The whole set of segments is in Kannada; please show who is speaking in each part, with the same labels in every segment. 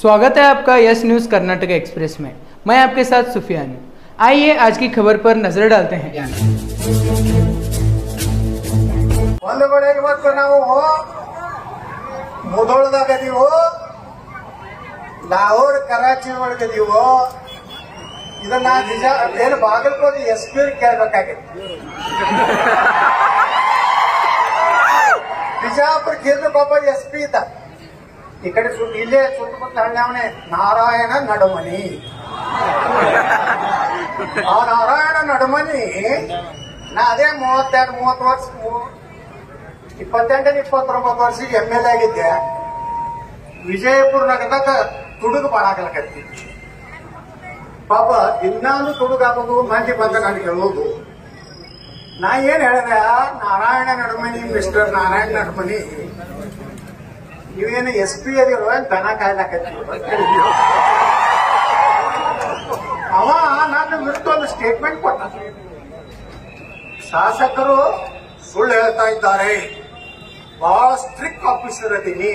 Speaker 1: स्वागत है आपका यस न्यूज कर्नाटक एक्सप्रेस में। मैं आपके साथ सुफियान हूं। आइए आज की खबर पर नजर डालते हैं।
Speaker 2: मुधोಳದಾಗದೀವೋ ಲಾಹೋರ್ ಕರಾಚಿ ಒಳಗದೀವೋ ಇದನ್ನ ನಿಜ ಏನು ಬಾಗಲಕೋಟೆ ಎಸ್ಪಿ ಕೇಳಬೇಕಾಗಿತ್ತು ಬಿಜಾಪುರ ಕೇಂದ್ರ ಬಾಬಾ ಎಸ್ಪಿ ಇದ್ದ ಈ ಕಡೆ ಇಲ್ಲೇ ಸುತ್ತಮುತ್ತ ಹಳ್ಳಿ ನಾರಾಯಣ ನಡುಮನಿ ಆ ನಾರಾಯಣ ನಡುಮನಿ ನಾ ಅದೇ 32-30 ವರ್ಷ 28-29 ವರ್ಷಕ್ಕೆ MLA ಆಗಿದ್ದೆ ವಿಜಯಪುರ ನಗರದಾಗ ತುಡುಗು ಬಾಳಾಗಲಕತ್ತಿ ಪಾಪ ದಿನಾನು ತುಡುಗಾಗೋದು ಮಂದಿ ಬಂದ ನನಗೆ ಹೇಳೋದು ನಾ ಏನ್ ಹೇಳಿದೆ ನಾರಾಯಣ ನಡುಮನಿ ಮಿಸ್ಟರ್ ನಾರಾಯಣ ನಡುಮನಿ ನೀವೇನು SP ಅದಿರೋ ದನ ಕಾಯ್ಲಾಕತ್ತಿ ಅವ ನನ್ನ ವಿರುದ್ಧ ಒಂದು ಸ್ಟೇಟ್ಮೆಂಟ್ ಕೊಟ್ಟ ಶಾಸಕರು ಸುಳ್ಳು ಹೇಳ್ತಾ ಇದ್ದಾರೆ ಬಹಳ ಸ್ಟ್ರಿಕ್ಟ್ ಆಫೀಸರ್ ಅದೀನಿ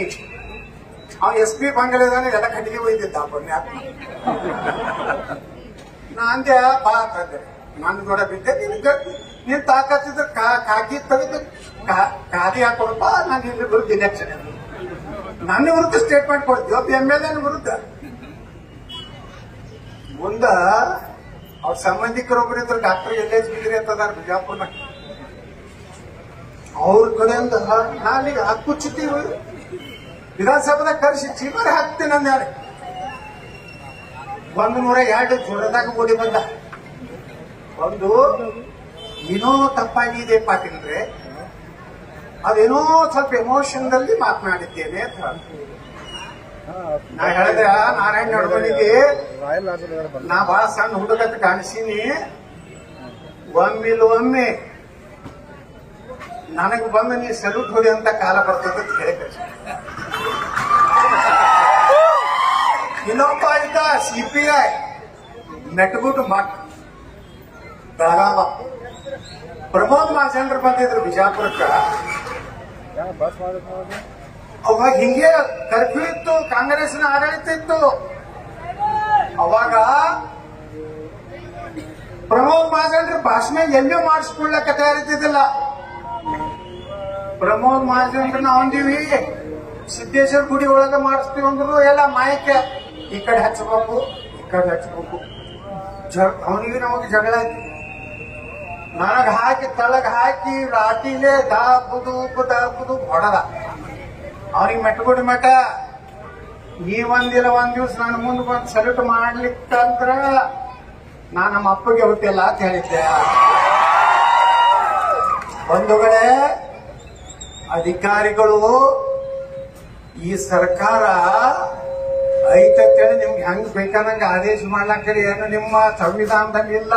Speaker 2: ಅವ SP ಬಂಗಲೆದಾನೆ ಎಲ್ಲ ಕಟ್ಟಿಗೆ ಒಯ್ದಿದ್ದ ಪುಣ್ಯಾತ್ಮ ನಾ ಅಂದೆ ಬಾ ಅಂತಂದೆ ನನ್ ಕೂಡ ಬಿದ್ದೆ ನೀನ್ ತಾಕತ್ತಿದ್ರೆ ಕಾಕಿ ತೆಗೆದು ಖಾಲಿ ಹಾಕೊಡಪ್ಪ ನಾನು ಇಲ್ಲಿ ವಿರುದ್ಧ ಇಲೆಕ್ಷನ್ ನನ್ನ ವಿರುದ್ಧ ಸ್ಟೇಟ್ಮೆಂಟ್ ಕೊಡ್ತೀವಿ ಒಬ್ಬ MLA ವಿರುದ್ಧ ಮುಂದ ಅವ್ರ ಸಂಬಂಧಿಕರೊಬ್ಬರಿದ್ರು ಡಾಕ್ಟರ್ LH ಬಿದ್ರಿ ಅಂತದಾರ ಬಿಜಾಪುರ್ನಾಗ ಅವ್ರ ಕಡೆಯಿಂದ ನಾನೀಗ ಹಕ್ಕುಚ್ಚಿತೀವಿ ವಿಧಾನಸಭಾದಾಗ ಕರೆಸಿ ಚೀಮಾರಿ ಹಾಕ್ತೀನಿ ಅಂದ್ಯಾರೆ 102 ಜ್ವರದಾಗ ಓಡಿ ಬಂದ ಒಂದು ಏನೋ ತಪ್ಪಾಗಿದೆ ಪಾಟೀಲ್ರೆ ಅದೇನೋ ಸ್ವಲ್ಪ ಎಮೋಷನ್ದಲ್ಲಿ ಮಾತನಾಡಿದ್ದೇನೆ ಅಂತ ನಾ ಹೇಳಿದೆ ನಾರಾಯಣ ನಡುಮನಿಗೆ ನಾ ಬಹಳ ಸಣ್ಣ ಹುಡುಗತ್ ಕಾಣಿಸೀನಿ ಒಮ್ಮೆ ನನಗೆ ಬಂದು ನೀ ಸಲ್ಯೂಟ್ ಹೊಡಿ ಅಂತ ಕಾಲ ಬರ್ತದೆ ಅಂತ ಹೇಳಿ ಇನ್ನೊಬ್ಬ ಇದ್ದ CPI ನೆಟ್ಗುಟ್ಟು ಮಠ ಬೆಳಗಾವ ಪ್ರಮೋದ್ ಮಹಾಜನ್ರು ಬಂದಿದ್ರು ಬಿಜಾಪುರಕ್ಕ ಅವಾಗ ಹಿಂಗೆ ಕರ್ಫ್ಯೂ ಇತ್ತು ಕಾಂಗ್ರೆಸ್ನ ಆಡಳಿತ ಇತ್ತು ಅವಾಗ ಪ್ರಮೋದ್ ಮಹಾಜನ್ರು ಭಾಷಣ ಎಲ್ಲೂ ಮಾಡಿಸ್ಕೊಳ್ಳಕ್ಕೆ ತಯಾರಿದ್ದಿಲ್ಲ ಪ್ರಮೋದ್ ಮಹಾಜನ್ರನ್ನ ಹೊಂದಿವಿ ಸಿದ್ದೇಶ್ವರ ಗುಡಿ ಒಳಗ ಮಾಡಿಸ್ತೀವಿ ಅಂದ್ರು ಎಲ್ಲ ಮಾಯಕ್ಕೆ ಈ ಕಡೆ ಹಚ್ಚಬೇಕು ಈ ಕಡೆ ಹಚ್ಚಬೇಕು ಅವನಿಗೆ ನಮಗೆ ಜಗಳ ಆಯ್ತು ನನಗ್ ಹಾಕಿ ತಳಗ್ ಹಾಕಿ ರಾಟಿಲೆ ದಾಪುದು ಹೊಡದ ಅವನಿಗೆ ಮೆಟ್ಟಗುಡಿ ಮಠ ನೀವಂದಿಲ್ಲ ಒಂದ್ ದಿವ್ಸ ನಾನು ಮುಂದೆ ಬಂದು ಸಲ್ಯೂಟ್ ಮಾಡ್ಲಿಕ್ಕಂದ್ರ ನಾ ನಮ್ಮ ಅಪ್ಪಗೆ ಹುಟ್ಟಿಲ್ಲ ಅಂತ ಹೇಳಿದ್ದೆ ಬಂಧುಗಳೇ ಅಧಿಕಾರಿಗಳು ಈ ಸರ್ಕಾರ ಐತಂತೇಳಿ ನಿಮ್ಗೆ ಹೆಂಗ್ ಬೇಕಾದಂಗ ಆದೇಶ ಮಾಡ್ಲಾಕ್ರಿ ಏನು ನಿಮ್ಮ ಸಂವಿಧಾನದಲ್ಲಿ ಇಲ್ಲ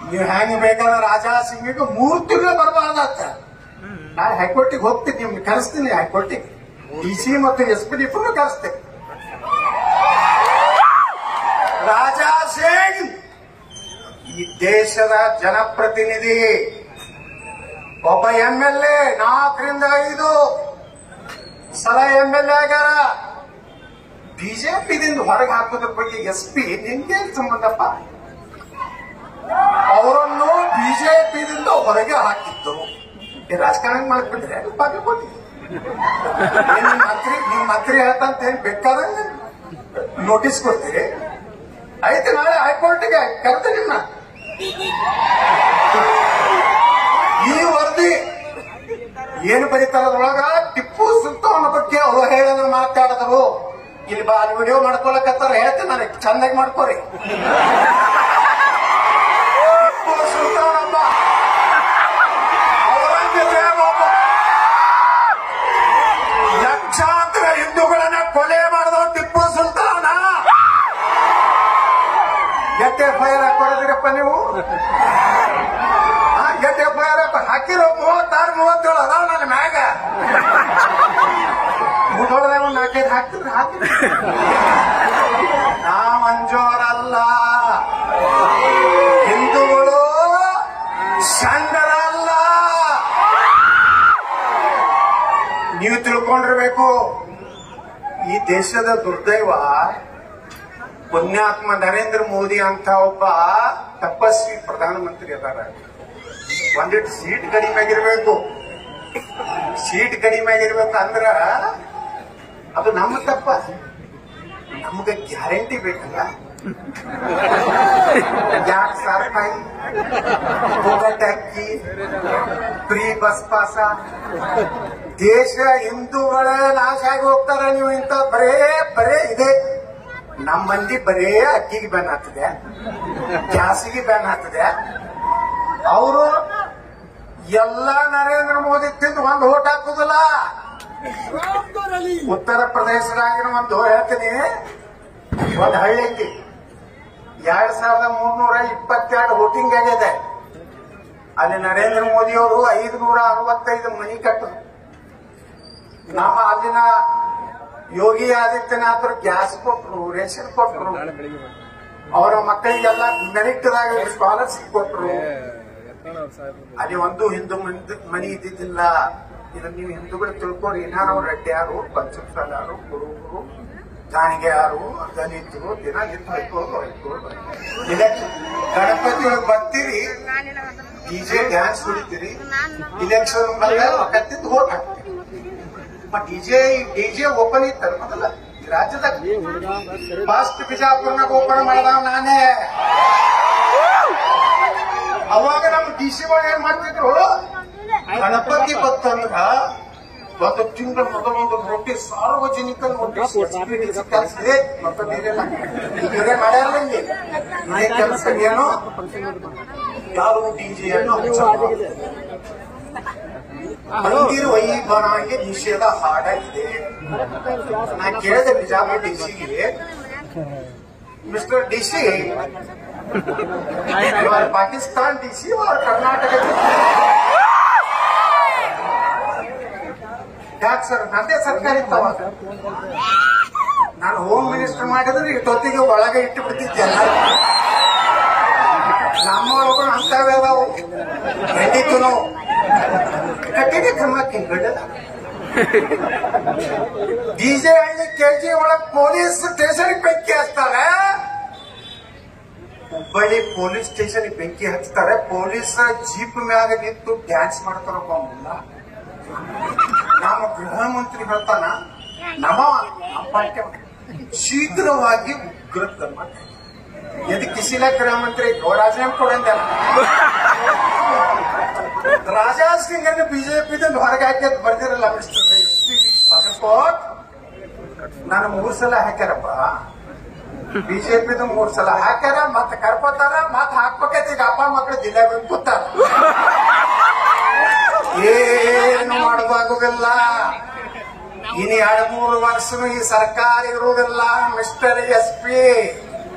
Speaker 2: ನೀವು ಹೆಂಗ್ ಬೇಕಾದ್ರೆ ರಾಜಾ ಸಿಂಗಿಗೆ 3 ತಿಂಗಳು ಬರಬಾರ್ದತ್ತ ನಾನು ಹೈಕೋರ್ಟಿಗೆ ಹೋಗ್ತೀನಿ ನಿಮ್ಗೆ ಕರೆಸ್ತೀನಿ ಹೈಕೋರ್ಟಿಗೆ DC ಮತ್ತು SP ಇಬ್ಬರು ಕರೆಸ್ತೀನಿ ರಾಜಾ ಸಿಂಗ್ ಈ ದೇಶದ ಜನಪ್ರತಿನಿಧಿ ಒಬ್ಬ MLA 4ರಿಂದ 5 ಸಲ MLA ಆಗ್ಯಾರ ಬಿಜೆಪಿದಿಂದ ಹೊರಗೆ ಹಾಕೋದ್ರ ಬಗ್ಗೆ SP ನಿನ್ಗೇನ್ ಸಂಬಂಧಪ್ಪ ಅವರನ್ನು ಬಿಜೆಪಿದಿಂದ ಹೊರಗೆ ಹಾಕಿದ್ದರು ರಾಜಕಾರಣ ಮಾಡ್ಬಿಟ್ರೆ ನಿಮ್ ಮಂತ್ರಿ ಹೇಳ್ತಂತ ಏನ್ ಬೇಕಾದಂಗ ನೋಟಿಸ್ ಕೊಡ್ತೀರಿ ಆಯ್ತು ನಾಳೆ ಹೈಕೋರ್ಟ್ಗೆ ಕರೆದು ನಿನ್ನ ಈ ವರದಿ ಏನು ಬರೀತಾರದ್ರೊಳಗ ಟಿಪ್ಪು ಸುಲ್ತಾನ್ ಬಗ್ಗೆ ಅವಹೇಳನ ಮಾತಾಡಿದ್ರು ಇಲ್ಲಿ ಬಾ ವಿಡಿಯೋ ಮಾಡ್ಕೊಳಕತ್ತಾರ ಹೇಳ್ತೀನಿ ನನಗೆ ಚಂದಾಗಿ ಮಾಡ್ಕೋರಿ ಟಿಪ್ಪು ಸುಲ್ತಾನ್ ಹಬ್ಬ ಔರಂಗಜೇಬ ಒಬ್ಬ ಲಕ್ಷಾಂತರ ಹಿಂದೂಗಳನ್ನ ಕೊಲೆ ಮಾಡಿದವ ಟಿಪ್ಪು ಸುಲ್ತಾನ ಎಷ್ಟೇ FIR ಹಾಕೊಡದಿರಪ್ಪ ನೀವು ಎಷ್ಟೇ FIR ಹಾಕಿರೋ 36-37 ಅದಾವ ನನ್ನ ಮ್ಯಾಗ ಮುಧೋಳದಾಗ ಒಂದು 4-5 ಹಾಕ್ತಿದ್ರೆ ಹಾಕಿದ್ರಿ ನಾ ಮಂಜೋರಲ್ಲ ಹಿಂದೂಗಳು ಸಂಘರಲ್ಲ ನೀವು ತಿಳ್ಕೊಂಡಿರ್ಬೇಕು ಈ ದೇಶದ ದುರ್ದೈವ ಪುಣ್ಯಾತ್ಮ ನರೇಂದ್ರ ಮೋದಿ ಅಂತ ಒಬ್ಬ ತಪಸ್ವಿ ಪ್ರಧಾನಮಂತ್ರಿ ಅದಾರ. ಒಂದಿಟ್ಟು ಸೀಟ್ ಕಡಿಮೆ ಆಗಿರ್ಬೇಕು. ಸೀಟ್ ಕಡಿಮೆ ಆಗಿರ್ಬೇಕು ಅಂದ್ರ ಅದು ನಮ್ಮ ತಪ್ಪ. ನಮ್ಗೆ ಗ್ಯಾರಂಟಿ ಬೇಕಲ್ಲ. ಗ್ಯಾಸ್ ಸಾರ್ಪಾಯಿ, ಪುಗಟ್ ಅಕ್ಕಿ, ಫ್ರೀ ಬಸ್ ಪಾಸ. ದೇಶ ಹಿಂದೂಗಳ ನಾಶ ಆಗಿ ಹೋಗ್ತಾರ. ನೀವು ಇಂತ ಬರೇ ಇದೆ. ನಮ್ಮ ಮಂದಿ ಬರೇ ಅಕ್ಕಿಗೆ ಬ್ಯಾನ್ ಆಗ್ತದೆ, ಗ್ಯಾಸಿಗೆ ಬ್ಯಾನ್ ಆಗ್ತದೆ. ಅವರು ಎಲ್ಲ ನರೇಂದ್ರ ಮೋದಿ ತಿಂದು ಒಂದು ಓಟ್ ಹಾಕುದಿಲ್ಲ. ಉತ್ತರ ಪ್ರದೇಶದಾಗಿನ ಒಂದು ಹೇಳ್ತೀನಿ, ಒಂದು ಹಳ್ಳಿ ಐತಿ, 2322 ವೋಟಿಂಗ್ ಆಗಿದೆ. ಅಲ್ಲಿ ನರೇಂದ್ರ ಮೋದಿ ಅವರು 565 ಮನಿ ಕಟ್ಟರು. ನಮ್ಮ ಅಲ್ಲಿನ ಯೋಗಿ ಆದಿತ್ಯನಾಥರು ಗ್ಯಾಸ್ ಕೊಟ್ರು, ರೇಷನ್ ಕೊಟ್ರು, ಅವರ ಮಕ್ಕಳಿಗೆಲ್ಲ ಮೆರಿಟ್ದಾಗ ಸ್ಕಾಲರ್ಶಿಪ್ ಕೊಟ್ರು. ಅಲ್ಲಿ ಒಂದು ಹಿಂದೂ ಮನಿ ಇದ್ದಿದ್ದಿಲ್ಲ. ಇದನ್ನ ನೀವು ಹಿಂದೂಗಳು ತಿಳ್ಕೊರಿ. ಏನಾರು ರೆಡ್ಡಿ ಯಾರು, ಪಂಚಮಸಾಲಾರು, ಕುರುಬರು, ಗಾಣಿಗೆ ಯಾರು, ದಲಿತರು ದಿನ ಇಟ್ಕೊಳ್ಳೋದು. ಇಲೆಕ್ಷನ್ ಗಣಪತಿ ಒಳಗೆ ಬರ್ತೀರಿ, ಡಿಜೆ ಡ್ಯಾನ್ಸ್ ಹೊಡಿತೀರಿ. ಇಲೆಕ್ಷನ್ ಕತ್ತಿದ್ದು ಓಟ್ ಹಾಕ್ತೀರಿ. ಡಿಜೆ ಓಪನ್ ಇತ್ತು ಮೊದಲ ಈ ರಾಜ್ಯದಾಗ. ಫಸ್ಟ್ ಬಿಜಾಪುರ್ನಾಗ ಓಪನ್ ಮಾಡಿದವ ನಾನೇ. ಅವಾಗ ನಮ್ಮ ಡಿಸಿಗಳು ಏನ್ ಮಾಡ್ತಿದ್ರು, ಗಣಪತಿ ಬತ್ತಂದ್ರ ಒಂದು ತಿಂಗಳ ಮೊದಲೊಂದು ನೋಟಿಸ್, ಸಾರ್ವಜನಿಕ ನೋಟಿಸ್ ಕಲಿಸಿದೆ. ಮತ್ತೊಂದಿರಲ್ಲ, ಈಗ ಮಾಡ್ಯಾರ ಇದೇ ಕೆಲಸ. ಏನು ಯಾರು ಡಿಜೆಯನ್ನು ಮಂದಿರ ವೈಭವಕ್ಕೆ ನಿಷೇಧ ಹಾಡಾಗಿದೆ. ನಾ ಕೇಳಿದೆ ಬಿಜಾಪುರ ಡಿಸಿಗೆ, ಮಿಸ್ಟರ್ ಡಿಸಿ, ಪಾಕಿಸ್ತಾನ್ ಡಿಸಿ और ಕರ್ನಾಟಕ ಯಾಕೆ ಸರ್? ನಂದೇ ಸರ್ಕಾರ ಇತ್ತವ. ನಾನು ಹೋಮ್ ಮಿನಿಸ್ಟರ್ ಮಾಡಿದ್ರೆ ಇಷ್ಟೊತ್ತಿಗೆ ಒಳಗೆ ಇಟ್ಟು ಬಿಡ್ತಿದ್ದೆಲ್ಲ. ನಮ್ಮೊಳಗೂ ಅಂತವೇ ಅದಾವು. ಖಂಡಿತು ನಾವು ಕಠಿಣ ಕ್ರಮಕ್ಕೆ ಗಡ್ಡದ. ಡಿಜೆ ಹಳ್ಳಿ ಕೆಜಿ ಒಳಗೆ ಪೊಲೀಸ್ ಸ್ಟೇಷನ್ ಬೆಂಕಿ ಹಚ್ತಾರೆ. ಹುಬ್ಬಳ್ಳಿ ಪೊಲೀಸ್ ಸ್ಟೇಷನ್ ಬೆಂಕಿ ಹಚ್ತಾರೆ. ಪೊಲೀಸ್ ಜೀಪ್ ಮ್ಯಾಗ ನಿಂತು ಡ್ಯಾನ್ಸ್ ಮಾಡ್ತಾರಪ್ಪ. ಮುಲ್ಲ ನಮ್ಮ ಗೃಹ ಮಂತ್ರಿ ಹೇಳ್ತಾನ, ನಮ್ಮ ಪಾರ್ಟಿ ಶೀಘ್ರವಾಗಿ ಉಗ್ರ ಕ್ರಮ. यदि किसी ला गृह मंत्री राजीनामा ಕೊಡಂತ ರಾಜಾಸ್ ಸಿಂಗ್ ಅನ್ನು ಬಿಜೆಪಿ ಹೊರಗೆ ಹಾಕಿ ಬರ್ದಿರಲ್ಲ ಮಿಸ್ಟರ್ ಭಗತ್ಕೋಟ್. ನಾನು 3 ಸಲ ಹಾಕ್ಯಾರಪ್ಪ. ಬಿಜೆಪಿ 3 ಸಲ ಹಾಕ್ಯಾರ, ಮತ್ತೆ ಕರ್ಕೋತಾರ, ಮತ್ತೆ ಹಾಕ್ಬೇಕೈತಿ. ಈಗ ಅಪ್ಪ ಮಕ್ಕಳು ಜಿಲ್ಲೆ ಬಂದು ಕೂತಾರ. ಏನು ಮಾಡಬಾಗುದಿಲ್ಲ. ಇನ್ನು 2-3 ವರ್ಷನೂ ಈ ಸರ್ಕಾರ ಇರುವುದಿಲ್ಲ. ಮಿಸ್ಟರ್ SP,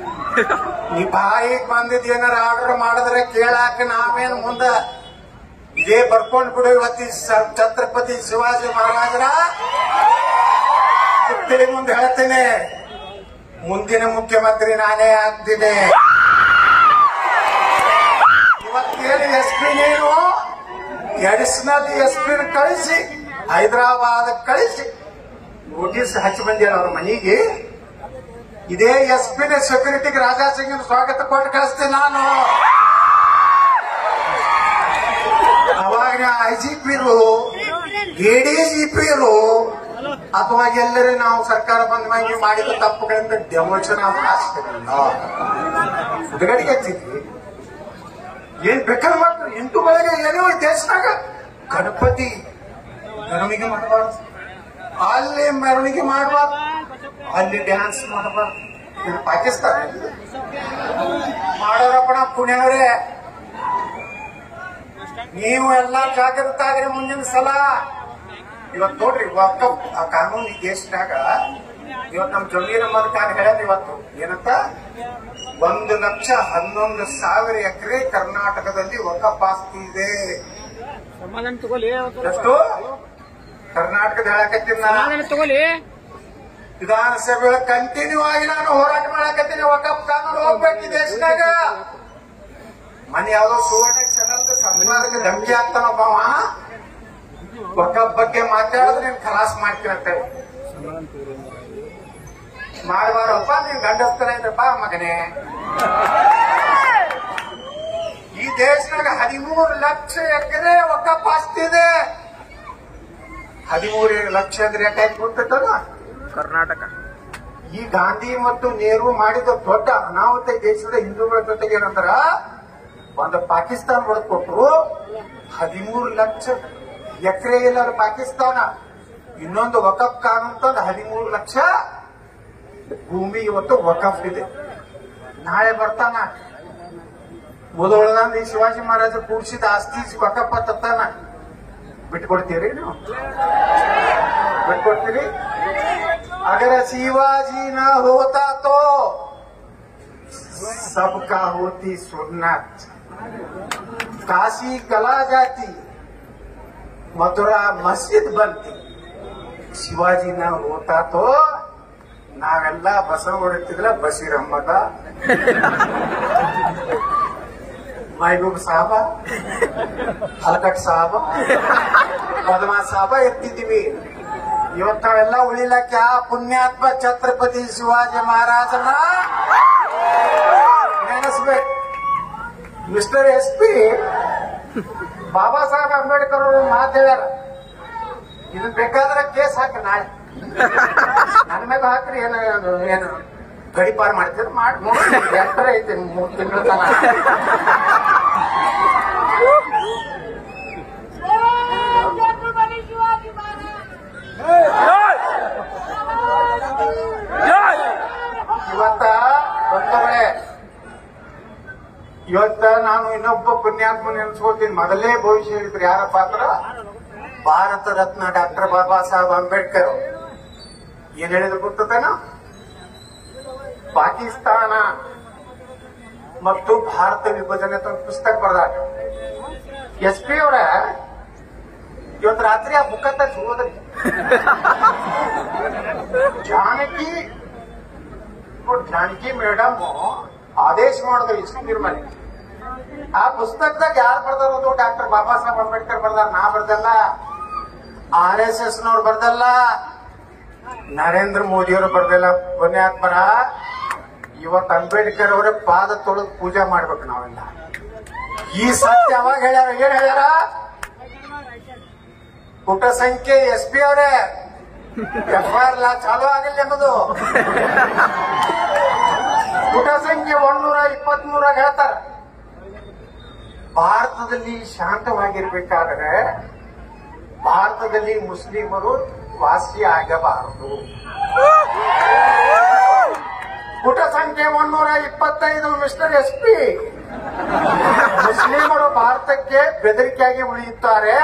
Speaker 2: ನೀ ಬಾಯಿಗೆ ಬಂದಿದ್ ಏನಾರ ಆರ್ಡರ್ ಮಾಡಿದ್ರೆ ಕೇಳಾಕ ನಾವೇನು ಮುಂದ ಇದೇ ಬರ್ಕೊಂಡ್ ಬಿಡು. ಇವತ್ತಿ ಛತ್ರಪತಿ ಶಿವಾಜಿ ಮಹಾರಾಜರ ಮುಂದೆ ಹೇಳ್ತೇನೆ, ಮುಂದಿನ ಮುಖ್ಯಮಂತ್ರಿ ನಾನೇ ಆಗ್ತೀನಿ. ಇವತ್ತೇನು SP ನೀನು ಅಡಿಷನಲ್ SP ಕಳಿಸಿ ಹೈದರಾಬಾದ್ ಕಳಿಸಿ ನೋಟಿಸ್ ಹಚ್ಚಿ ಬಂದಿಲ್ಲ ಅವ್ರ ಮನೆಗೆ. ಇದೇ SP ಸೆಕ್ಯೂರಿಟಿಗೆ ರಾಜಾ ಸಿಂಗ್ ಸ್ವಾಗತ ಕೊಟ್ಟು ಕಳಿಸ್ತೀನಿ ನಾನು. ಅವಾಗ IGP ADGP ಅಥವಾ ಎಲ್ಲರೂ ನಾವು ಸರ್ಕಾರ ಬಂದ ಮೇಲೆ ಮಾಡಿದ ತಪ್ಪುಗಳಿಂದ ಡೆಮೋಷನ್ ಆದ್ರೂ ಆಸ್ತಿರಲ್ಲ. ಹುಡುಗಡಿಗೆ ಹಚ್ಚಿದ್ವಿ. ಏನ್ ಬೇಕಾದ್ರೆ ಮಾಡ್ತಾರೆ. ಹಿಂದೂಗಳಿಗೆ ಏನೋ ದೇಶನಾಗ ಗಣಪತಿ ಮೆರವಣಿಗೆ ಮಾಡಬಾರ್ದು, ಅಲ್ಲಿ ಮೆರವಣಿಗೆ ಮಾಡಬಾರ್ದು, ಅಲ್ಲಿ ಡ್ಯಾನ್ಸ್ ಮಾಡಬಾರ್ದು. ಇದು ಪಾಕಿಸ್ತಾನ ಮಾಡೋರಪ್ಪಣ ಪುಣ್ಯವರೇ. ನೀವು ಎಲ್ಲ ಜಾಗೃತ ಆಗ್ರಿ. ಮುಂದಿನ ಸಲ ಇವತ್ತು ನೋಡ್ರಿ, ವಕ್ಫ್ ಆ ಕಾನೂನು ಈ ದೇಶದಾಗ ಇವತ್ತು ನಮ್ಮ ಜಮೀರ್ ಅಹಮದ್ ಖಾನ್ ಹೇಳ್ಯಾರ ಇವತ್ತು ಏನಂತ, 1,11,000 ಎಕರೆ ಕರ್ನಾಟಕದಲ್ಲಿ ವಕ್ಫ್ ಆಸ್ತಿ ಇದೆ. ಎಷ್ಟು ಕರ್ನಾಟಕದ ಹೇಳಕತ್ತೀನಿ. ವಿಧಾನಸಭೆ ಕಂಟಿನ್ಯೂ ಆಗಿ ನಾನು ಹೋರಾಟ ಮಾಡಕತ್ತೀನಿ. ವಕ್ಫ್ ಕಾನೂನು ಹೋಗ್ಬೇಕು ಈ ದೇಶದಾಗ. ಮನೆ ಯಾವ್ದೋ ಸುವರ್ಣ ಚಾನಲ್ ಸರ್ಕಾರಕ್ಕೆ ಧಮಕಿ ಆಗ್ತಾನೊಬ್ಬವ, ವಕ್ಫ್ ಬಗ್ಗೆ ಮಾತಾಡಿದ್ರೆ ನೀನ್ ಖಲಾಸ್ ಮಾಡ್ತೀನಿ ಅಂತ ಹೇಳಿ. ಮಾಡಬಾರಪ್ಪ ನೀನ್ ಗಂಡಸ್ತರ ಇದ್ರಪ್ಪ ಮಗನೇ. ಈ ದೇಶನಾಗ 13 ಲಕ್ಷ ಎಕರೆ ವಕಫ್ ಆಸ್ತಿ ಇದೆ. 13 ಲಕ್ಷ ಅಂದ್ರೆ ಯಾಕಾಯ್ತು ಗೊತ್ತಲ್ಲ?
Speaker 3: ಕರ್ನಾಟಕ.
Speaker 2: ಈ ಗಾಂಧಿ ಮತ್ತು ನೆಹರು ಮಾಡಿದ ದೊಡ್ಡ ಅನಾಹುತ ದೇಶದ ಹಿಂದೂಗಳ ಜೊತೆಗೆ ಏನಂದ್ರ ಒಂದು ಪಾಕಿಸ್ತಾನ ಹೊಡೆದ್ಕೊಟ್ರು. 13 ಲಕ್ಷ ಎಕರೆ ಇಲ್ಲ ಪಾಕಿಸ್ತಾನ. ಇನ್ನೊಂದು ವಕಫ್ ಕಾನೂನು ತಂದು 13 ಲಕ್ಷ ಭೂಮಿ ಇವತ್ತು ವಕಫ್ ಇದೆ. ನಾಳೆ ಬರ್ತಾನ ಮುದೋಳದ ಈ ಶಿವಾಜಿ ಮಹಾರಾಜ ಕೂಡಿಸಿದ ಆಸ್ತಿ ವಕಫ್ ತತ್ತಾನ. ಬಿಟ್ಕೊಡ್ತೀರಿ ನೀವು? ಬಿಟ್ಕೊಡ್ತೀರಿ? अगर शिवाजी न होता तो सबका होती सुन्नत, काशी गला जाती, मथुरा मस्जिद बनती. ಶಿವಾಜಿ ನ ಹೋತಾ ತೋ ನಾವೆಲ್ಲ ಬಸವ ಹೊಡಿತಿದ್ಲ ಬಸೀರಮ್ಮಗ, ಮೈಗೂಬ್ ಸಾಹಬ, ಹಲಕಟ್ ಸಾಹಬ, ಪದ್ಮಾ ಸಾಹಬ ಎತ್ತಿದ್ವಿ. ಇವತ್ತು ನಾವೆಲ್ಲ ಉಳಿಲಕ್ಕೆ ಆ ಪುಣ್ಯಾತ್ಮ ಛತ್ರಪತಿ ಶಿವಾಜಿ ಮಹಾರಾಜನ ನೆನೆಸ್ಬೇಕು. ಮಿಸ್ಟರ್ SP ಬಾಬಾ ಸಾಹೇಬ್ ಅಂಬೇಡ್ಕರ್ ಅವರು ಮಾತು ಹೇಳ್ಯಾರ, ಇದನ್ ಬೇಕಾದ್ರೆ ಕೇಸ್ ಹಾಕಿ ನಾಳೆ ನನ್ನ ಮೇಲೆ ಹಾಕ್ರಿ. ಏನು ಗಡಿಪಾರು ಮಾಡ್ತೀರ ಮಾಡಿ ಎತ್ತರ ಐತಿ 3 ತಿಂಗಳ ತನ. ಇವತ್ತ ನಾನು ಇನ್ನೊಬ್ಬ ಪುಣ್ಯಾತ್ಮ ನೆನೆಸ್ಕೋತೀನಿ. ಮೊದಲೇ ಭವಿಷ್ಯ ಹೇಳಿದ್ರು ಯಾರಪ್ಪ ಅಂದ್ರ ಭಾರತ ರತ್ನ ಡಾಕ್ಟರ್ ಬಾಬಾ ಸಾಹೇಬ್ ಅಂಬೇಡ್ಕರ್. ಏನ್ ಹೇಳಿದ್ರು ಗೊತ್ತೇನ? ಪಾಕಿಸ್ತಾನ ಮತ್ತು ಭಾರತ ವಿಭಜನೆ ಅಂತ ಒಂದು ಪುಸ್ತಕ ಬರೆದಾರ. SP ಅವರ ಇವತ್ತು ರಾತ್ರಿ ಆ ಬುಕ್ ಅಂತ ಹೋದ್ರಿ. ಜಾನಕಿ ಮೇಡಮ್ ಆದೇಶ ಮಾಡಿದ್ರು ಇಸ್ಕೊಂಡಿರ್ ಮೇಲೆ. ಆ ಪುಸ್ತಕದಾಗ ಯಾರು ಬರ್ದಾರೋದು? ಡಾಕ್ಟರ್ ಬಾಬಾ ಸಾಹೇಬ್ ಅಂಬೇಡ್ಕರ್ ಬರ್ದಾರ. ನಾ ಬರ್ದಲ್ಲ, RSS ನವ್ರು ಬರ್ದಲ್ಲ, ನರೇಂದ್ರ ಮೋದಿ ಅವರು ಬರ್ದಲ್ಲ. ಪುಣ್ಯಾತ್ಮರ ಇವತ್ತು ಅಂಬೇಡ್ಕರ್ ಅವರೇ ಪಾದ ತೊಳೆದು ಪೂಜೆ ಮಾಡ್ಬೇಕು ನಾವೆಲ್ಲ. ಈ ಸತ್ಯ ಅವಾಗ ಹೇಳ್ಯಾರ. ಏನ್ ಹೇಳ್ಯಾರ? ಪುಟ ಸಂಖ್ಯೆ SP ಅವರೇ FIR ಚಾಲೂ ಆಗಿಲ್ಲ ಅನ್ನೋದು. ಪುಟ ಸಂಖ್ಯೆ 123 ಹೇಳ್ತಾರ. ಭಾರತದಲ್ಲಿ ಶಾಂತವಾಗಿರ್ಬೇಕಾದ್ರೆ ಭಾರತದಲ್ಲಿ ಮುಸ್ಲಿಮರು ವಾಸಿ ಆಗಬಾರದು. ಪುಟ ಸಂಖ್ಯೆ 125 ಮಿಸ್ಟರ್ SP ಮುಸ್ಲಿಮರು ಭಾರತಕ್ಕೆ ಬೆದರಿಕೆಯಾಗಿ ಉಳಿಯುತ್ತಾರೆ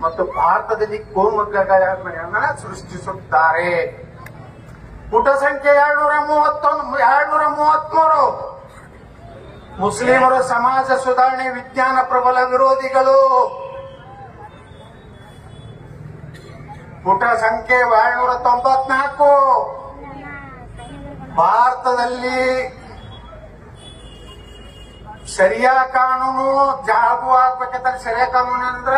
Speaker 2: ಮತ್ತು ಭಾರತದಲ್ಲಿ ಕೋಮುಗಲಭೆಗಳನ್ನು ಸೃಷ್ಟಿಸುತ್ತಾರೆ. ಪುಟ ಸಂಖ್ಯೆ 233 ಮುಸ್ಲಿಮರು ಸಮಾಜ ಸುಧಾರಣೆ ವಿಜ್ಞಾನ ಪ್ರಬಲ ವಿರೋಧಿಗಳು. ಪುಟ ಸಂಖ್ಯೆ 294 ಭಾರತದಲ್ಲಿ ಶರಿಯಾ ಕಾನೂನು ಜಾಗು ಆಗ್ಬೇಕಂದ್ರೆ ಶರಿಯಾ ಕಾನೂನು ಅಂದ್ರ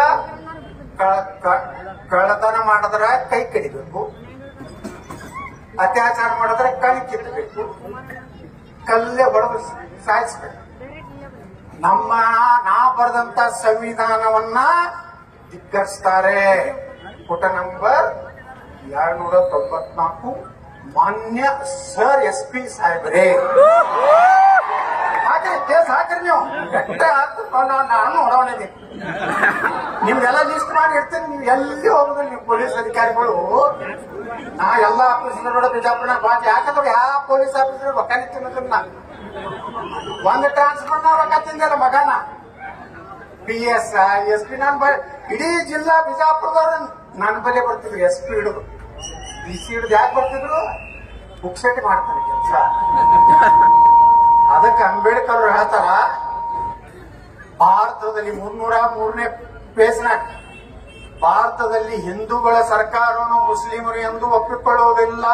Speaker 2: ಕಳ್ಳತನ ಮಾಡಿದ್ರೆ ಕೈ ಕಡಿಬೇಕು, ಅತ್ಯಾಚಾರ ಮಾಡಿದ್ರೆ ಕೈ ಕಿತ್ತಬೇಕು, ಕಲ್ಲೇ ಹೊಡೆದು ಸಾಯಿಸ್ಬೇಕು. ನಾ ಬರೆದಂತ ಸಂವಿಧಾನವನ್ನ ಧಿಕ್ಕರಿಸ್ತಾರೆ. ಪುಟ ನಂಬರ್ 294 ಮಾನ್ಯ ಸರ್ SP ಸಾಹೇಬ್ರೇ ಹಾಕ್ರಿ, ಕೇಸ್ ಹಾಕ್ರಿ. ನೀವು ನಾನು ಹೊರವಣಿದೆ ನಿಮ್ಗೆಲ್ಲ ಲಿಸ್ಟ್ ಮಾಡಿ ಇಡ್ತೀನಿ. ನೀವು ಎಲ್ಲಿ ಹೋಗುದಿಲ್ಲ. ನೀವು ಪೊಲೀಸ್ ಅಧಿಕಾರಿಗಳು ನಾ ಎಲ್ಲ ಆಫೀಸರ್ ಬಿಜಾಪುರ ಬಾಜಿ ಯಾಕಂದ್ರೆ ಯಾವ ಪೊಲೀಸ್ ಆಫೀಸರ್ ರೊಕ್ಕ ನಿಂತಿನ ಒಂದು ಟ್ರಾನ್ಸ್ಫರ್ ನಾ ರೊಕ್ಕ ತಿಂದಿಲ್ಲ ಮಗನ. PS SP ನಾನು ಇಡೀ ಜಿಲ್ಲಾ ಬಿಜಾಪುರದವ್ರು ನನ್ನ ಬಲೆ ಬರ್ತಿದ್ರು. SP ಹಿಡಿದು DC ಹಿಡಿದು ಯಾಕೆ ಬರ್ತಿದ್ರು? ಪುಕ್ಸೆಟ್ ಮಾಡ್ತಾರೆ ಕೆಲಸ. ಅದಕ್ಕೆ ಅಂಬೇಡ್ಕರ್ ಅವರು ಹೇಳ್ತಾರ ಭಾರತದಲ್ಲಿ 303ನೇ ಪೇಜ್ನಾಗ ಭಾರತದಲ್ಲಿ ಹಿಂದೂಗಳ ಸರ್ಕಾರವನ್ನು ಮುಸ್ಲಿಮರು ಎಂದು ಒಪ್ಪಿಕೊಳ್ಳುವುದಿಲ್ಲ.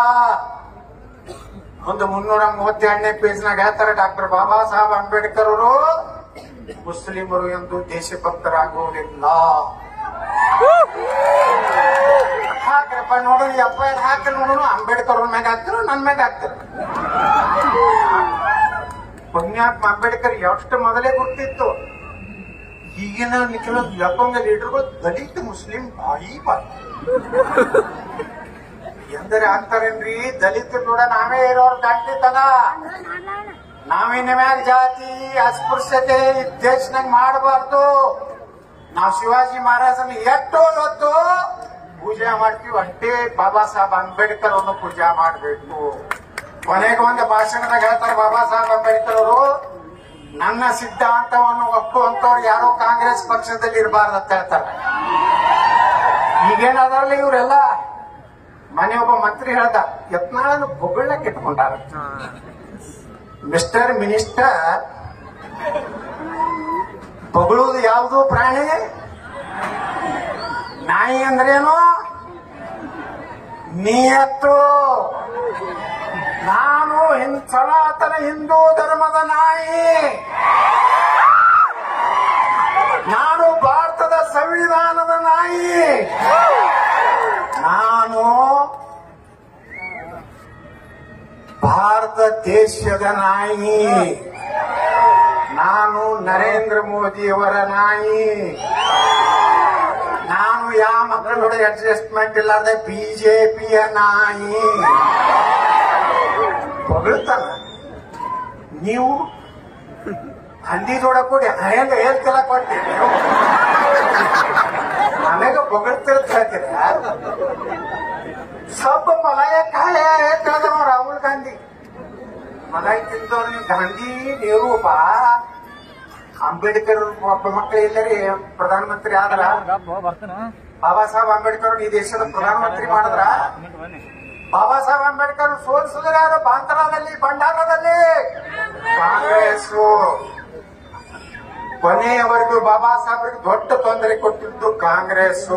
Speaker 2: ಒಂದು 332ನೇ ಪೇಜ್ನಾಗ ಹೇಳ್ತಾರೆ ಡಾಕ್ಟರ್ ಬಾಬಾ ಸಾಹೇಬ್ ಅಂಬೇಡ್ಕರ್ ಅವರು ಮುಸ್ಲಿಮರು ಎಂದು ದೇಶಭಕ್ತರಾಗುವುದಿಲ್ಲ. ಹಾಕ್ರಪ್ಪ ನೋಡೋಣ, FIR ಹಾಕಿ ನೋಡೋಣ. ಅಂಬೇಡ್ಕರ್ ಮ್ಯಾಗ ಹಾಕ್ತಿರೋ ನನ್ ಮ್ಯಾಗ ಹಾಕ್ತಿರ? ಪುಣ್ಯಾತ್ಮ ಅಂಬೇಡ್ಕರ್ ಎಷ್ಟು ಮೊದಲೇ ಗುರ್ತಿತ್ತು. ಈಗಿನ ಕೆಲವು ಲಪಂಗ ಲೀಡರ್ಗಳು ದಲಿತ ಮುಸ್ಲಿಂ ಬಾಯಿ ಬಾಯಿ ಎಂದರೆ ಆಗ್ತಾರೇನ್ರಿ? ದಲಿತರು ಕೂಡ ನಾವೇ ಇರೋರು ದಾಟ್ಲಿತ್ತದ. ನಾವಿನ ಮ್ಯಾಗ ಜಾತಿ ಅಸ್ಪೃಶ್ಯತೆ ದೇಶನಾಗ ಮಾಡಬಾರ್ದು. ನಾವು ಶಿವಾಜಿ ಮಹಾರಾಜನ ಎಷ್ಟು ಹೊತ್ತು ಪೂಜೆ ಮಾಡ್ತೀವಿ ಅಷ್ಟೇ ಬಾಬಾ ಸಾಹೇಬ್ ಅಂಬೇಡ್ಕರ್ ಅನ್ನು ಪೂಜೆ ಮಾಡಬೇಕು. ಕೊನೆಗೆ ಒಂದು ಭಾಷಣದಾಗ ಹೇಳ್ತಾರೆ ಬಾಬಾ ಸಾಹೇಬ್ ಅಂಬೇಡ್ಕರ್ ಅವರು, ನನ್ನ ಸಿದ್ಧಾಂತವನ್ನು ಒಪ್ಪುವಂತವ್ರು ಯಾರೋ ಕಾಂಗ್ರೆಸ್ ಪಕ್ಷದಲ್ಲಿ ಇರಬಾರ್ದು ಅಂತ ಹೇಳ್ತಾರೆ. ಈಗೇನಾದ್ರಲ್ಲ ಇವರೆಲ್ಲ ಮನೆ ಒಬ್ಬ ಮಂತ್ರಿ ಹೇಳ್ದ, ಯತ್ನಾಳನ್ನು ಬೊಗಳಕ್ಕೆ ಇಟ್ಕೊಂಡಾರ. ಮಿಸ್ಟರ್ ಮಿನಿಸ್ಟರ್, ಬೊಗಳುವುದು ಯಾವುದು ಪ್ರಾಣಿ? ನಾಯಿ ಅಂದ್ರೇನು? ನಿಯತ್ತು. ನಾನು ಸನಾತನ ಹಿಂದೂ ಧರ್ಮದ ನಾಯಿ. ನಾನು ಭಾರತದ ಸಂವಿಧಾನದ ನಾಯಿ. ನಾನು ಭಾರತ ದೇಶದ ನಾಯಿ. ನಾನು ನರೇಂದ್ರ ಮೋದಿಯವರ ನಾಯಿ. ನಾನು ಯಾವ ಮಕ್ಕಳೊಡ ಅಡ್ಜಸ್ಟ್ಮೆಂಟ್ ಇಲ್ಲದೆ ಬಿಜೆಪಿಯ ನಾಯಿ. ಹೊಗಳ್ತಾನ. ನೀವು ಹಂದಿ ಜೋಡ ಕೂಡಿ ಹೆಂಗ ಹೇಳ್ತಿಲ್ಲ ಕೊಡ್ತೀರಿ ನೀವು? ನನಗ ಹೊಗಳ್ತಿರ್ತ ಹೇಳ್ತೀರ. ಸ್ವಲ್ಪ ಮಲಾಯ ಕಾಯ ಹೇಳ್ತಾರ ರಾಹುಲ್ ಗಾಂಧಿ. ಮಲಾಯಿ ತಿಂದವ್ರು ನೀವು ಗಾಂಧಿ ನೆಹರು ಬಾ ಅಂಬೇಡ್ಕರ್ ಒಬ್ಬ ಮಕ್ಕಳು ಎಲ್ಲರಿ ಪ್ರಧಾನಮಂತ್ರಿ ಆದ್ರ. ಬಾಬಾ ಸಾಹೇಬ್ ಅಂಬೇಡ್ಕರ್ ಈ ದೇಶದ ಪ್ರಧಾನಮಂತ್ರಿ ಮಾಡಿದ್ರ. ಬಾಬಾ ಸಾಹೇಬ್ ಅಂಬೇಡ್ಕರ್ ಸೋಲಿಸಿದ್ರೆ ಯಾರು? ಬಾಂತರಾದಲ್ಲಿ, ಭಂಡಾರದಲ್ಲಿ ಕಾಂಗ್ರೆಸ್. ಕೊನೆಯವರೆಗೂ ಬಾಬಾ ಸಾಹೇಬ್ರಿಗೆ ದೊಡ್ಡ ತೊಂದರೆ ಕೊಟ್ಟಿದ್ದು ಕಾಂಗ್ರೆಸ್.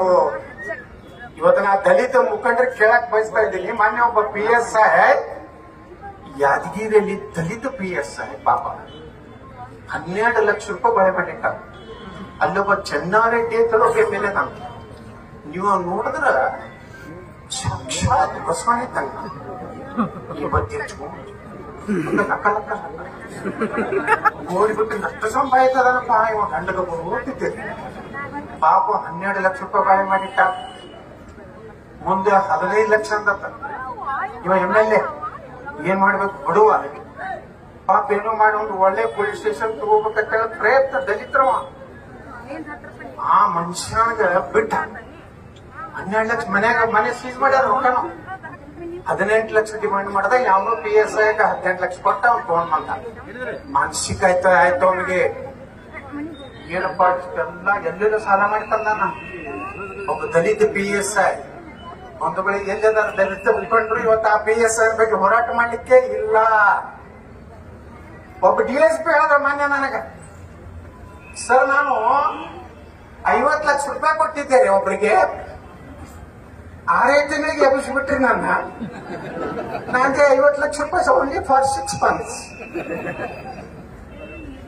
Speaker 2: ಇವತ್ತು ನಾ ದಲಿತ ಮುಖಂಡರಿಗೆ ಕೇಳಕ್ ಬಯಸ್ತಾ ಇದ್ದೀನಿ. ಮೊನ್ನೆ ಒಬ್ಬ PSI ಯಾದಗಿರಿಯಲ್ಲಿ ದಲಿತ PSI ಪಾಪ 12 ಲಕ್ಷ ರೂಪಾಯಿ ಬಳೆ ಮಾಡಿಟ್ಟ. ಅಲ್ಲೊಬ್ಬ ಚೆನ್ನಾರೆಡ್ಡಿ ಅಂತಲೋ ಮೇಲೆ ನಾನು ನೀವು ನೋಡಿದ್ರ ಸಾಕ್ಷಾತ್ ಬಸವಣ್ಣ ತಂಗ ಈ ಬತ್ತಿ ಹಚ್ಕೊಂಡು ಲಕ್ಕ ಲಕ್ಕ ಓಡಿಬಿಟ್ಟು ನಷ್ಟ ಸಂಪಾದಿತದನಪ್ಪ. ಇವ ಗಂಡಗ ಓದ್ತಿದ್ದೇನೆ ಪಾಪ 12 ಲಕ್ಷ ರೂಪಾಯಿ ಬಾಳೆ ಮಾಡಿಟ್ಟ. ಮುಂದೆ 15 ಲಕ್ಷ ಅಂತ ಇವ MLA ಏನ್ ಮಾಡ್ಬೇಕು? ಬಡುವ ಪಾಪ ಏನೋ ಮಾಡಿ ಒಂದು ಒಳ್ಳೆ ಪೊಲೀಸ್ ಸ್ಟೇಷನ್ ತಗೋಬೇಕಂತ ಪ್ರಯತ್ನ ದಲಿತರವ. ಆ ಮನುಷ್ಯನಾಗ ಬಿಟ್ಟ 12 ಲಕ್ಷ ಮನೆ ಸೀಸ್ ಮಾಡ್ಯಾರ. ರೊಕ್ಕನು 18 ಲಕ್ಷ ಡಿಮಾಂಡ್ ಮಾಡ್ದ. ಯಾವನೋ PSI 18 ಲಕ್ಷ ಕೊಟ್ಟ ಅವ್ನು ಫೋನ್ ಮಾಡ್ದ. ಮಾನಸಿಕ ಆಯ್ತು ಅವನಿಗೆ. ಏನಪ್ಪ ಇಷ್ಟೆಲ್ಲ ಎಲ್ಲೆಲ್ಲ ಸಾಲ ಮಾಡ್ತಾನ. ಒಬ್ಬ ದಲಿತ PSI ಒಂದು ಬಳಿ ಎಲ್ಲೆಲ್ಲ ದಲಿತ ಮುಖಂಡರು ಇವತ್ತು ಆ PSI ಬಗ್ಗೆ ಹೋರಾಟ ಮಾಡ್ಲಿಕ್ಕೆ ಇಲ್ಲ. ಒಬ್ಬ DSP ಹೇಳಿದ್ರೆ ಮಾನ್ಯ ನನಗ, ಸರ್ ನಾನು 50 ಲಕ್ಷ ರೂಪಾಯಿ ಕೊಟ್ಟಿದ್ದೇನೆ ಒಬ್ಬರಿಗೆ, 6 ತಿಂಗಳಿಗೆ ಎಬ್ಬಿಸ್ಬಿಟ್ರಿ ನನ್ನ. ನನಗೆ 50 ಲಕ್ಷ ರೂಪಾಯಿ ಓನ್ಲಿ ಫಾರ್ 6 months.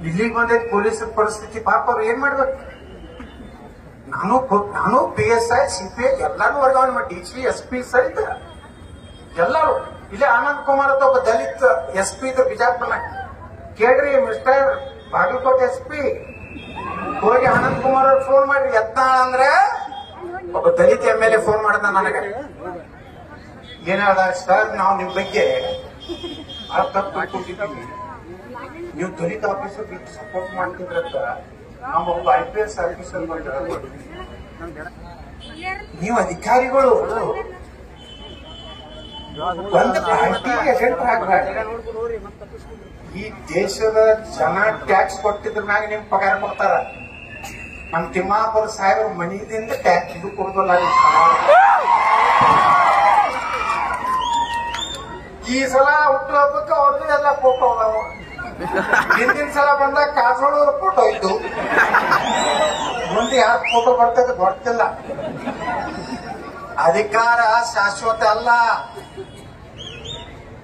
Speaker 2: ಇಲ್ಲಿಗೆ ಬಂದೈತಿ ಪೊಲೀಸರ ಪರಿಸ್ಥಿತಿ. ಪಾಪ ಅವ್ರು ಏನ್ ಮಾಡ್ಬೇಕು? ನಾನು PSI CPI ಎಲ್ಲಾರು ವರ್ಗಾವಣೆ ಮಾಡಿ DC SP ಸಹಿತ ಎಲ್ಲರೂ. ಇಲ್ಲಿ ಆನಂದ್ ಕುಮಾರ್ ಅಂತ ಒಬ್ಬ ದಲಿತ SP ಇದ್ರು ಬಿಜಾಪುರ. ಕೇಳ್ರಿ ಮಿಸ್ಟರ್ ಬಾಗಲಕೋಟೆ SP ಹೋಗಿ ಆನಂದ್ ಕುಮಾರ್ ಅವ್ರು ಫೋನ್ ಮಾಡ್ರಿ. ಯತ್ನಾಳ್ ಅಂದ್ರೆ ಒಬ್ಬ ದಲಿತ MLA ಫೋನ್ ಮಾಡಿದ ನನಗೆ. ಏನ್ ಹೇಳ್ದ? ಸರ್ ನಾವು ನಿಮ್ ಬಗ್ಗೆ ತಪ್ಪು ತಿಳ್ಕೊಂಡಿದ್ದೀವಿ. ನೀವು ದಲಿತ ಆಫೀಸರ್ ಸಪೋರ್ಟ್ ಮಾಡ್ತಿದ್ರಂತ ನಾವು ಒಬ್ಬ IPS ಆಫೀಸರ್ ನೀವು ಅಧಿಕಾರಿಗಳು ಒಂದು ಪಾರ್ಟಿ ಏಜೆಂಟ್ ಆಗ್ಬೇಡ. ಈ ದೇಶದ ಜನ ಟ್ಯಾಕ್ಸ್ ಕೊಟ್ಟಿದ್ರ ಮ್ಯಾಗ ನಿಮ್ ಪಗಾರ ಕೊಡ್ತಾರ. ನಮ್ ತಿಮ್ಮಾಪುರ ಸಾಹೇಬ್ರ ಮನಿದಿಂದ ಟ್ಯಾಕ್ಸ್ ಇದು ಕೊಡೋದಲ್ಲ. ಈ ಸಲ ಹುಟ್ಟುಹಬ್ಬಕ್ಕೆ ಅವ್ರದ್ದು ಎಲ್ಲ ಫೋಟೋ ಅದಾವ. ಹಿಂದಿನ ಸಲ ಬಂದಾಗ ಕಾಸೋಳವ್ರ ಫೋಟೋ ಇದ್ದು, ಮುಂದೆ ಯಾರ ಫೋಟೋ ಬರ್ತದೆ ಗೊತ್ತಿಲ್ಲ. ಅಧಿಕಾರ ಶಾಶ್ವತ ಅಲ್ಲ.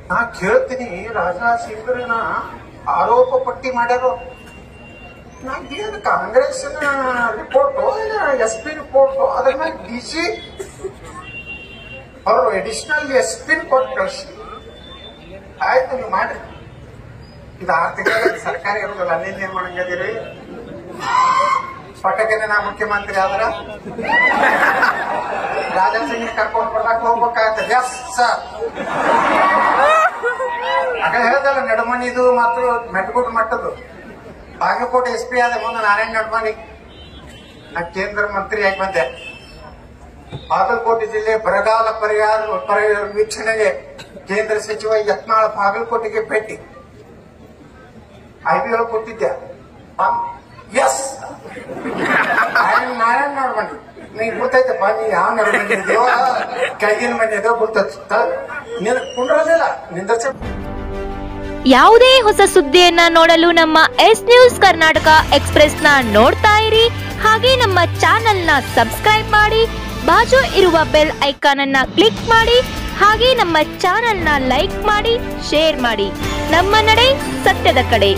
Speaker 2: ನಾ ಕೇಳ್ತೀನಿ, ರಾಜಾ ಸಿಂಗ್ರನ ಆರೋಪ ಪಟ್ಟಿ ಮಾಡ್ಯಾರ. ಏನು ಕಾಂಗ್ರೆಸ್ನ ರಿಪೋರ್ಟು SP ರಿಪೋರ್ಟು ಅದ್ರ ಮೇಲೆ DC ಅವರು ಅಡಿಷನಲ್ ಎಸ್ಪಿನ್ ಕೊಟ್ಟು ಕಳಿಸಿ ಆಯ್ತು ನೀವು ಮಾಡ್ರಿ. ಇದು 6 ತಿಂಗಳ ಸರ್ಕಾರ ಇರೋದಲ್ಲ, ಅಲ್ಲಿಂದ ಏನ್ ಮಾಡಂಗದಿರಿ? ಪಟಕನೆ ನಾ ಮುಖ್ಯಮಂತ್ರಿ ಆದ್ರ ರಾಜನ್ ಸಿಂಗ್ ಕರ್ಕೊಂಡು ಬರ್ಲಾಕ್ ಹೋಗ್ಬೇಕಾಗ್ತದೆ. ಎಸ್ ಸರ್, ಆಗ ಹೇಳ್ದಲ್ಲ ನಡಮನಿದು ಮತ್ತು ಮೆಟ್ಗುಡ್ ಮಟ್ಟದ್ದು. ಬಾಗಲಕೋಟೆ SP ಆದ ಮುಂದೆ ನಾರಾಯಣ ನಡಮನಿ ನಾ ಕೇಂದ್ರ ಮಂತ್ರಿ ಆಗಿ ಬಂದೆ. ಬಾಗಲಕೋಟೆ ಜಿಲ್ಲೆ ಬರಗಾಲ ಪರಿಹಾರ ವೀಕ್ಷಣೆಗೆ ಕೇಂದ್ರ ಸಚಿವ ಯತ್ನಾಳ್ ಬಾಗಲಕೋಟೆಗೆ ಭೇಟಿ. IB ಒಳಗೆ ಕೊಟ್ಟಿದ್ದೆ. ಎಸ್ ನಾರಾಯಣ ನಡಮನಿ ನೀನ್ ಗೊತ್ತೈತಪ್ಪ, ನೀ ಯಾವ ನಡಮನಿ ಇದೆಯೋ ಕೈಗಿನ ಮನೆ ಇದೋ ಗೊತ್ತ ಕುಂಡ್ರದಿಲ್ಲ ನಿಂದ.
Speaker 3: ಯಾವುದೇ ಹೊಸ ಸುದ್ದಿಯನ್ನ ನೋಡಲು ನಮ್ಮ ಎಸ್ ನ್ಯೂಸ್ ಕರ್ನಾಟಕ ಎಕ್ಸ್ಪ್ರೆಸ್ ನ ನೋಡ್ತಾ ಇರಿ. ಹಾಗೆ ನಮ್ಮ ಚಾನೆಲ್ ನ ಸಬ್ಸ್ಕ್ರೈಬ್ ಮಾಡಿ, ಬಾಜು ಇರುವ ಬೆಲ್ ಐಕಾನ್ ಅನ್ನ ಕ್ಲಿಕ್ ಮಾಡಿ. ಹಾಗೆ ನಮ್ಮ ಚಾನೆಲ್ ನ ಲೈಕ್ ಮಾಡಿ, ಶೇರ್ ಮಾಡಿ. ನಮ್ಮ ನಡೆ ಸತ್ಯದ ಕಡೆ.